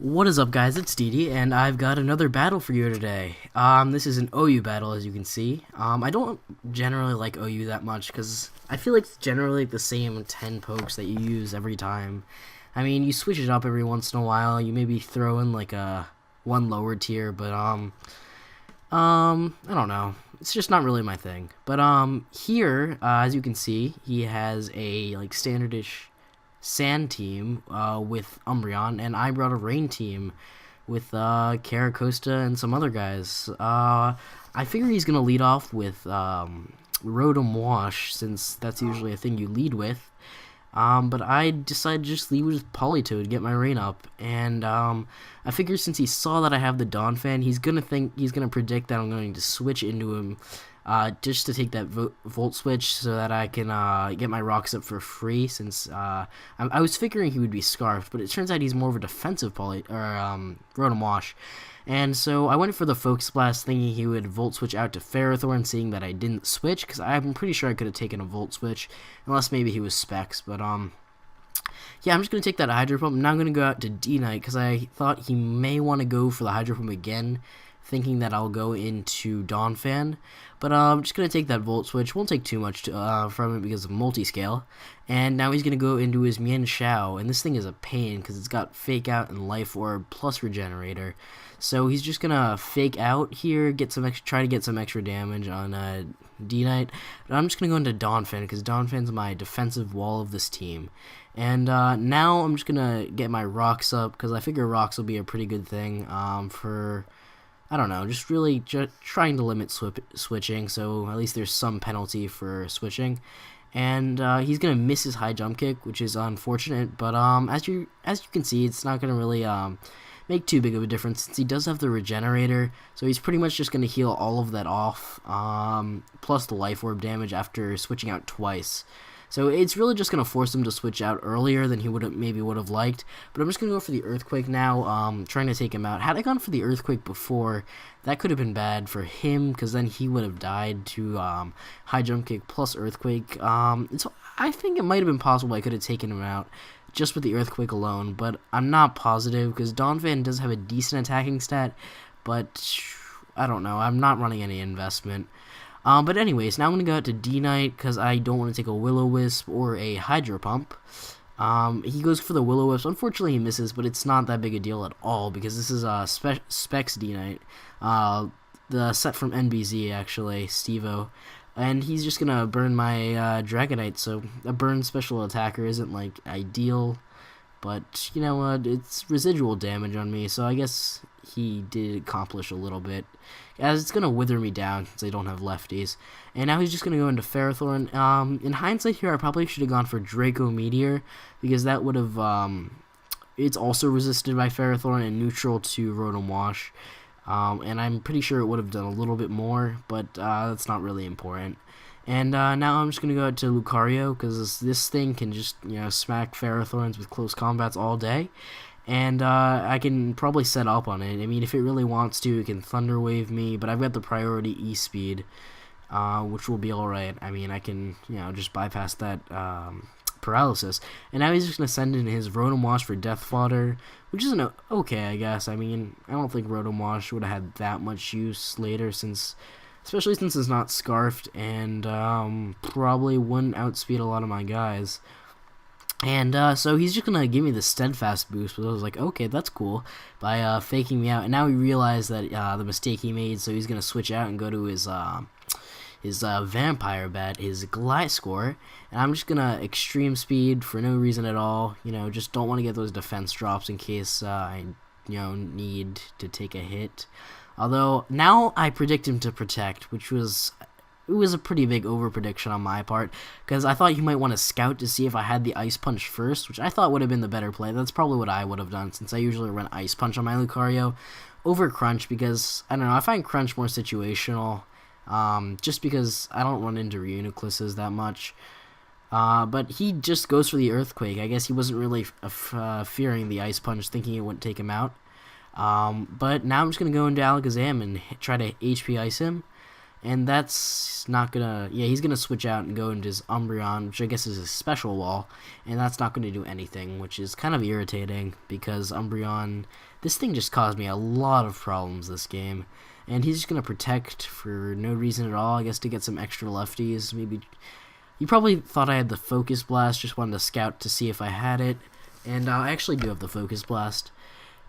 What is up, guys? It's Didi, and I've got another battle for you today. This is an OU battle, as you can see. I don't generally like OU that much, because I feel like it's generally the same 10 pokes that you use every time. I mean, you switch it up every once in a while, you maybe throw in, like, one lower tier, but, I don't know. It's just not really my thing. But, here, as you can see, he has a, like, standardish sand team with Umbreon, and I brought a rain team with Caracosta and some other guys. I figure he's going to lead off with Rotom Wash, since that's usually a thing you lead with. But I decided to just lead with Politoed to get my rain up, and I figure since he saw that I have the Donphan, he's gonna predict that I'm going to switch into him, just to take that Volt Switch so that I can get my rocks up for free. Since I was figuring he would be Scarfed, but it turns out he's more of a defensive Rotom Wash. And so I went for the Focus Blast, thinking he would Volt Switch out to Ferrothorn, seeing that I didn't switch, because I'm pretty sure I could have taken a Volt Switch, unless maybe he was Specs. But yeah, I'm just going to take that Hydro Pump. Now I'm going to go out to D-Knight, because I thought he may want to go for the Hydro Pump again, thinking that I'll go into Donphan. But I'm just going to take that Volt Switch. Won't take too much from it because of Multiscale. And now he's going to go into his Mian Xiao, and this thing is a pain because it's got Fake Out and Life Orb plus Regenerator. So he's just going to Fake Out here, try to get some extra damage on D-Knight. But I'm just going to go into Donphan because Donphan's my defensive wall of this team. And now I'm just going to get my rocks up because I figure rocks will be a pretty good thing for, I don't know, just really trying to limit switching, so at least there's some penalty for switching. And he's going to miss his high jump kick, which is unfortunate, but as you can see, it's not going to really make too big of a difference since he does have the Regenerator, so he's pretty much just going to heal all of that off, plus the Life Orb damage after switching out twice. So it's really just going to force him to switch out earlier than he would have liked. But I'm just going to go for the Earthquake now, trying to take him out. Had I gone for the Earthquake before, that could have been bad for him, because then he would have died to High Jump Kick plus Earthquake. I think it might have been possible I could have taken him out just with the Earthquake alone, but I'm not positive, because Donphan does have a decent attacking stat, but I don't know. I'm not running any investment. But anyways, now I'm going to go out to D-Knight because I don't want to take a Will-O-Wisp or a Hydro Pump. He goes for the Will-O-Wisp. Unfortunately, he misses, but it's not that big a deal at all because this is Specs D-Knight. The set from NBZ, actually, Stevo. And he's just going to burn my Dragonite, so a burn special attacker isn't, like, ideal. But, you know what, it's residual damage on me, so I guess he did accomplish a little bit. As it's going to wither me down since I don't have lefties. And now he's just going to go into Ferrothorn. In hindsight here, I probably should have gone for Draco Meteor, because that would have, it's also resisted by Ferrothorn and neutral to Rotom Wash. And I'm pretty sure it would have done a little bit more, but that's not really important. And now I'm just going to go out to Lucario, because this thing can just, smack Ferrothorns with close combats all day. And I can probably set up on it. I mean, if it really wants to, it can Thunder Wave me, but I've got the priority E-Speed, which will be alright. I mean, I can, just bypass that paralysis. And now he's just going to send in his Rotom Wash for Death Fodder, which isn't okay, I guess. I mean, I don't think Rotom Wash would have had that much use later, especially since it's not Scarfed, and probably wouldn't outspeed a lot of my guys. And so he's just going to give me the Steadfast boost, but I was like, okay, that's cool, by faking me out. And now he realized that the mistake he made, so he's going to switch out and go to his Vampire Bat, his Gliscor. And I'm just going to Extreme Speed for no reason at all. Just don't want to get those defense drops in case I need to take a hit. Although, now I predict him to Protect, which was a pretty big over-prediction on my part, because I thought he might want to scout to see if I had the Ice Punch first, which I thought would have been the better play. That's probably what I would have done, since I usually run Ice Punch on my Lucario over Crunch, because, I don't know, I find Crunch more situational, just because I don't run into Reunicluses that much. But he just goes for the Earthquake. I guess he wasn't really fearing the Ice Punch, thinking it wouldn't take him out. But now I'm just going to go into Alakazam and try to HP Ice him. And that's not gonna, yeah, he's gonna switch out and go into his Umbreon, which I guess is his special wall, and that's not gonna do anything, which is kind of irritating, because Umbreon, this thing just caused me a lot of problems this game, and he's just gonna protect for no reason at all, I guess to get some extra lefties, maybe. You probably thought I had the Focus Blast, just wanted to scout to see if I had it, and I actually do have the Focus Blast.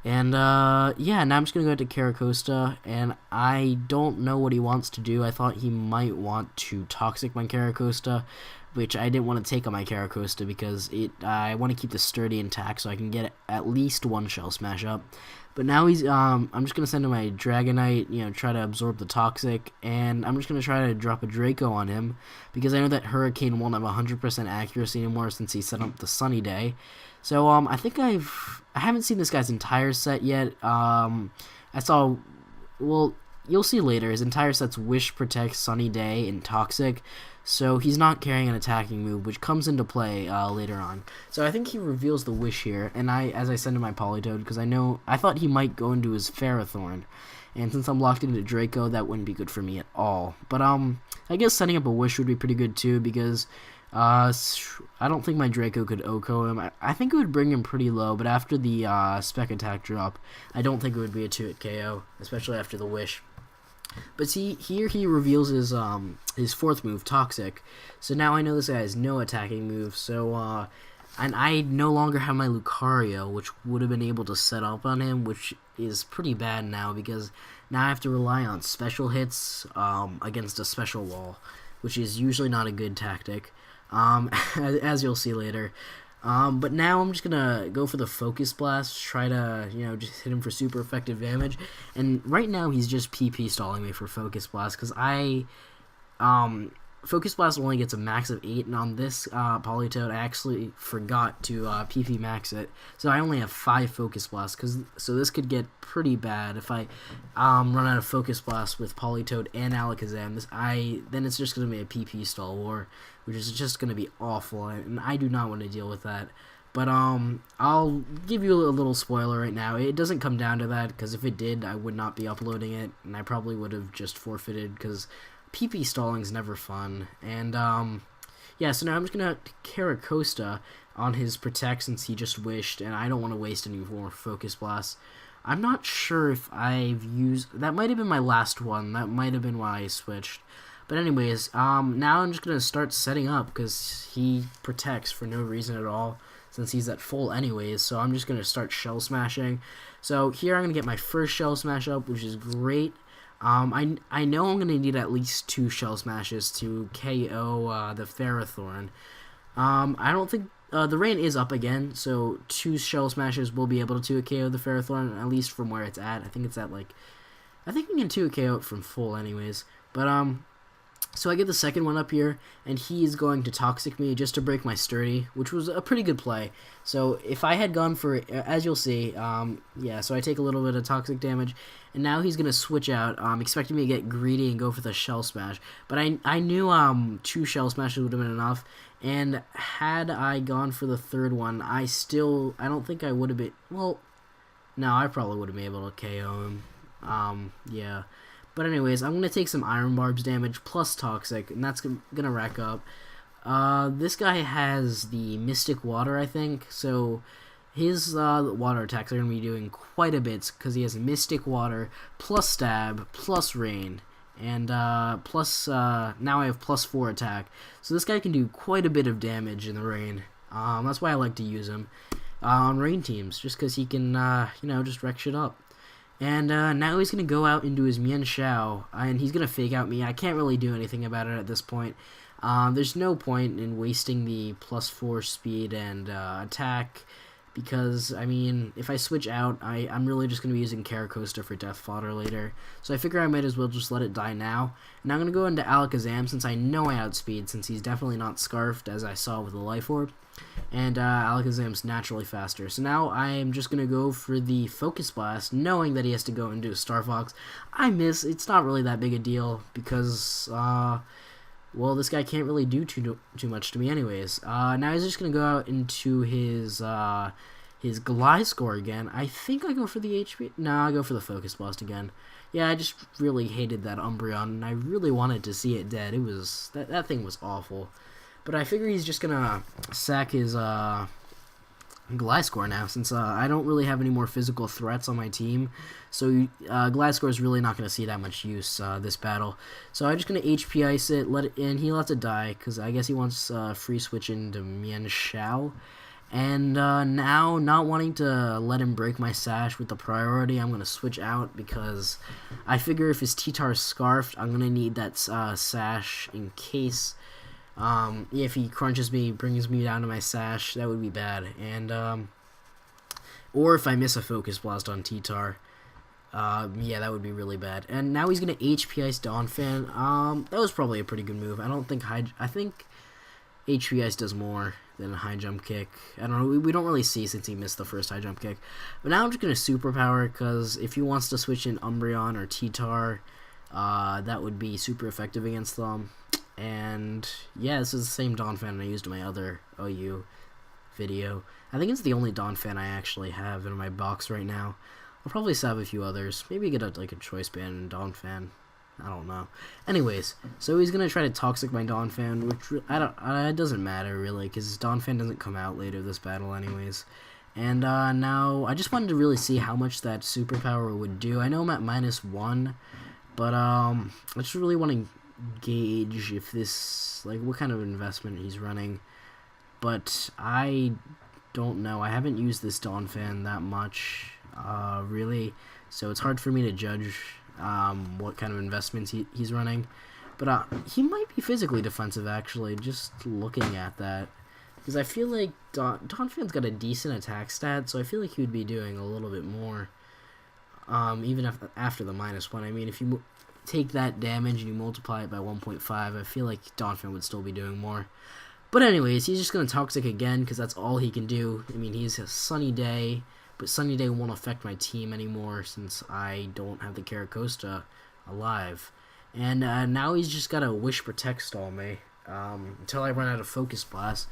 And, yeah, now I'm just going to go to Caracosta, and I don't know what he wants to do. I thought he might want to Toxic my Caracosta, which I didn't want to take on my Caracosta because I want to keep the Sturdy intact so I can get at least one Shell Smash up. But now he's, I'm just going to send him my Dragonite, try to absorb the Toxic, and I'm just going to try to drop a Draco on him, because I know that Hurricane won't have 100% accuracy anymore since he set up the Sunny Day. So, I think I haven't seen this guy's entire set yet. I saw, well, you'll see later, his entire set's Wish, Protect, Sunny Day, and Toxic, so he's not carrying an attacking move, which comes into play later on. So I think he reveals the Wish here, and as I send him my Politoed, because I thought he might go into his Ferrothorn, and since I'm locked into Draco, that wouldn't be good for me at all. But, I guess setting up a Wish would be pretty good too, because I don't think my Draco could OHKO him. I think it would bring him pretty low, but after the Spec Attack drop, I don't think it would be a 2-hit KO, especially after the Wish. But see, here he reveals his fourth move, Toxic. So now I know this guy has no attacking move, so, and I no longer have my Lucario, which would have been able to set up on him, which is pretty bad now, because now I have to rely on special hits against a special wall, which is usually not a good tactic. As you'll see later. But now I'm just gonna go for the Focus Blast, try to, just hit him for super effective damage. And right now he's just PP stalling me for Focus Blast, because Focus Blast only gets a max of 8, and on this Politoed, I actually forgot to PP max it, so I only have 5 Focus Blasts, so this could get pretty bad if I run out of Focus Blast with Politoed and Alakazam. Then it's just going to be a PP stall war, which is just going to be awful, and I do not want to deal with that. But I'll give you a little spoiler right now. It doesn't come down to that, because if it did, I would not be uploading it, and I probably would have just forfeited, because PP stalling's never fun. And yeah, so now I'm just gonna Caracosta on his Protect since he just wished, and I don't want to waste any more Focus Blasts. I'm not sure if I've used, that might have been my last one, that might have been why I switched. But anyways, now I'm just gonna start setting up, because he protects for no reason at all, since he's at full anyways, so I'm just gonna start Shell Smashing. So here I'm gonna get my first Shell Smash up, which is great. I know I'm going to need at least 2 Shell Smashes to KO the Ferrothorn. I don't think, the rain is up again, so 2 Shell Smashes will be able to KO the Ferrothorn, at least from where it's at. I think it's at, I think we can 2 KO it from full anyways. But, so I get the second one up here, and he is going to Toxic me just to break my Sturdy, which was a pretty good play. So if I had gone for, as you'll see, yeah, so I take a little bit of Toxic damage, and now he's going to switch out, expecting me to get greedy and go for the Shell Smash. But I knew 2 Shell Smashes would have been enough, and had I gone for the third one, I don't think I would have been, well, no, I probably would have been able to KO him. Yeah. But anyways, I'm going to take some Iron Barbs damage plus Toxic, and that's going to rack up. This guy has the Mystic Water, I think, so his water attacks are going to be doing quite a bit, because he has Mystic Water, plus Stab, plus Rain, and plus, now I have plus 4 attack. So this guy can do quite a bit of damage in the rain. That's why I like to use him on rain teams, just because he can, just wreck shit up. And now he's going to go out into his Mian Xiao, and he's going to fake out me. I can't really do anything about it at this point. There's no point in wasting the plus 4 speed and attack, because, I mean, if I switch out, I'm really just going to be using Caracosta for Death Fodder later. So I figure I might as well just let it die now. And I'm going to go into Alakazam, since I know I outspeed, since he's definitely not Scarfed, as I saw with the Life Orb. And Alakazam's naturally faster. So now I'm just going to go for the Focus Blast, knowing that he has to go into a Star Fox. I miss. It's not really that big a deal, because, well, this guy can't really do too much to me anyways. Now he's just going to go out into his his Glide score again. I think I go for the HP. No, I go for the Focus Blast again. Yeah, I just really hated that Umbreon, and I really wanted to see it dead. It was that thing was awful. But I figure he's just gonna sack his Gliscor now, since I don't really have any more physical threats on my team. So Gliscor is really not going to see that much use this battle. So I'm just going to HP Ice it, let it in. He lets it die, because I guess he wants free switch into Mian Xiao. And now, not wanting to let him break my Sash with the priority, I'm going to switch out, because I figure if his T-Tar's Scarfed, I'm going to need that Sash in case... if he crunches me, brings me down to my Sash, that would be bad. And, or if I miss a Focus Blast on T-Tar, yeah, that would be really bad. And now he's gonna HP Ice Donphan. That was probably a pretty good move. I don't think I think HP Ice does more than a High Jump Kick. I don't know, we don't really see since he missed the first High Jump Kick. But now I'm just gonna Superpower, because if he wants to switch in Umbreon or T-Tar, that would be super effective against them. And yeah, this is the same Donphan I used in my other OU video. I think it's the only Donphan I actually have in my box right now. I'll probably have a few others. Maybe get a Choice Band Donphan. I don't know. Anyways, so he's gonna try to Toxic my Donphan, which it doesn't matter really, because Donphan doesn't come out later this battle anyways. And now I just wanted to really see how much that Superpower would do. I know I'm at -1, but I just really want to gauge if this, like, what kind of investment he's running. But I don't know. I haven't used this Donphan that much, really, so it's hard for me to judge what kind of investments he's running. But he might be physically defensive, actually, just looking at that, because I feel like Donphan's got a decent attack stat, so I feel like he would be doing a little bit more, even after the -1. I mean, if you take that damage and you multiply it by 1.5, I feel like Donphan would still be doing more. But anyways, he's just going to Toxic again, because that's all he can do. I mean, he's a Sunny Day, but Sunny Day won't affect my team anymore, since I don't have the Caracosta alive. And now he's just got to Wish Protect stall me, until I run out of Focus Blast.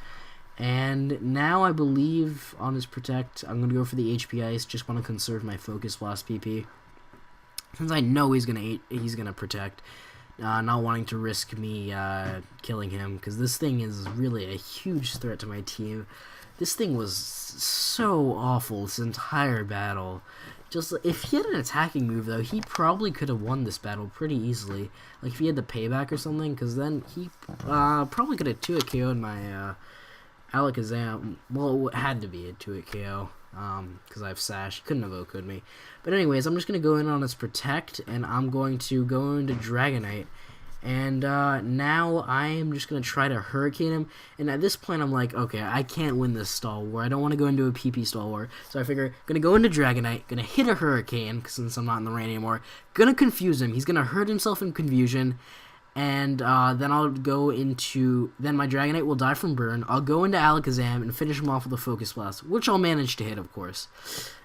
And now I believe on his Protect, I'm going to go for the HP Ice, just want to conserve my Focus Blast PP. Since I know he's gonna Protect, not wanting to risk me killing him, because this thing is really a huge threat to my team. This thing was so awful this entire battle. Just if he had an attacking move though, he probably could have won this battle pretty easily. Like if he had the payback or something, because then he probably could have 2-hit KO'd my Alakazam. Well, it had to be a 2-hit KO. Because I have Sash. He couldn't have OHKO'd me. But anyways, I'm just going to go in on his Protect, and I'm going to go into Dragonite. And now I am just going to try to Hurricane him. And at this point, I'm like, okay, I can't win this stall war. I don't want to go into a PP stall war. So I figure, going to go into Dragonite, going to hit a Hurricane, since I'm not in the rain anymore. Going to confuse him. He's going to hurt himself in confusion. And then I'll go into... Then my Dragonite will die from burn. I'll go into Alakazam and finish him off with a Focus Blast, which I'll manage to hit, of course.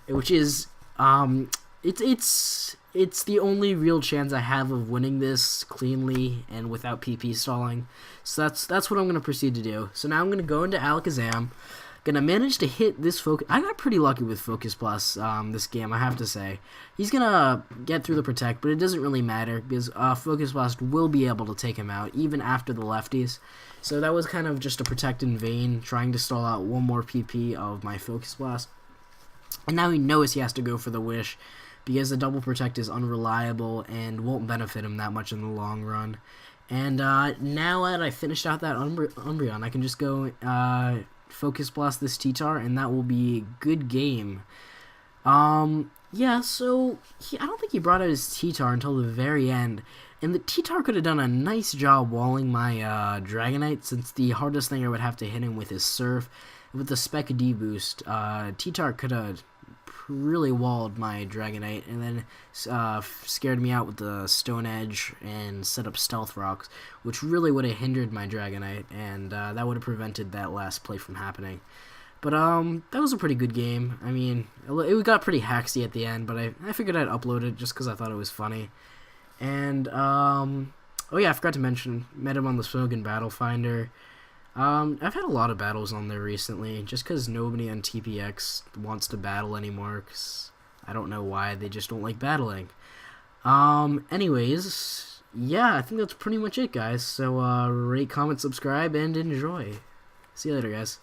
Which is... It's the only real chance I have of winning this cleanly and without PP stalling. So that's what I'm going to proceed to do. So now I'm going to go into Alakazam. Gonna manage to hit this Focus... I got pretty lucky with Focus Plus this game, I have to say. He's gonna get through the Protect, but it doesn't really matter, because Focus Blast will be able to take him out, even after the lefties. So that was kind of just a Protect in vain, trying to stall out one more PP of my Focus Blast. And now he knows he has to go for the Wish, because the double Protect is unreliable and won't benefit him that much in the long run. And now that I finished out that Umbreon, I can just go... Focus Blast this T-Tar, and that will be a good game. Yeah, so I don't think he brought out his T-Tar until the very end, and the T-Tar could have done a nice job walling my Dragonite, since the hardest thing I would have to hit him with is Surf. With the Spec D boost, T-Tar could have really walled my Dragonite, and then scared me out with the Stone Edge and set up Stealth Rocks, which really would have hindered my Dragonite, and that would have prevented that last play from happening. But that was a pretty good game. I mean, it got pretty hacksy at the end, but I figured I'd upload it just because I thought it was funny. And oh yeah, I forgot to mention, met him on the Slogan Battle Finder. I've had a lot of battles on there recently, just because nobody on TPX wants to battle anymore, because I don't know why, they just don't like battling. Anyways, yeah, I think that's pretty much it, guys. So, rate, comment, subscribe, and enjoy. See you later, guys.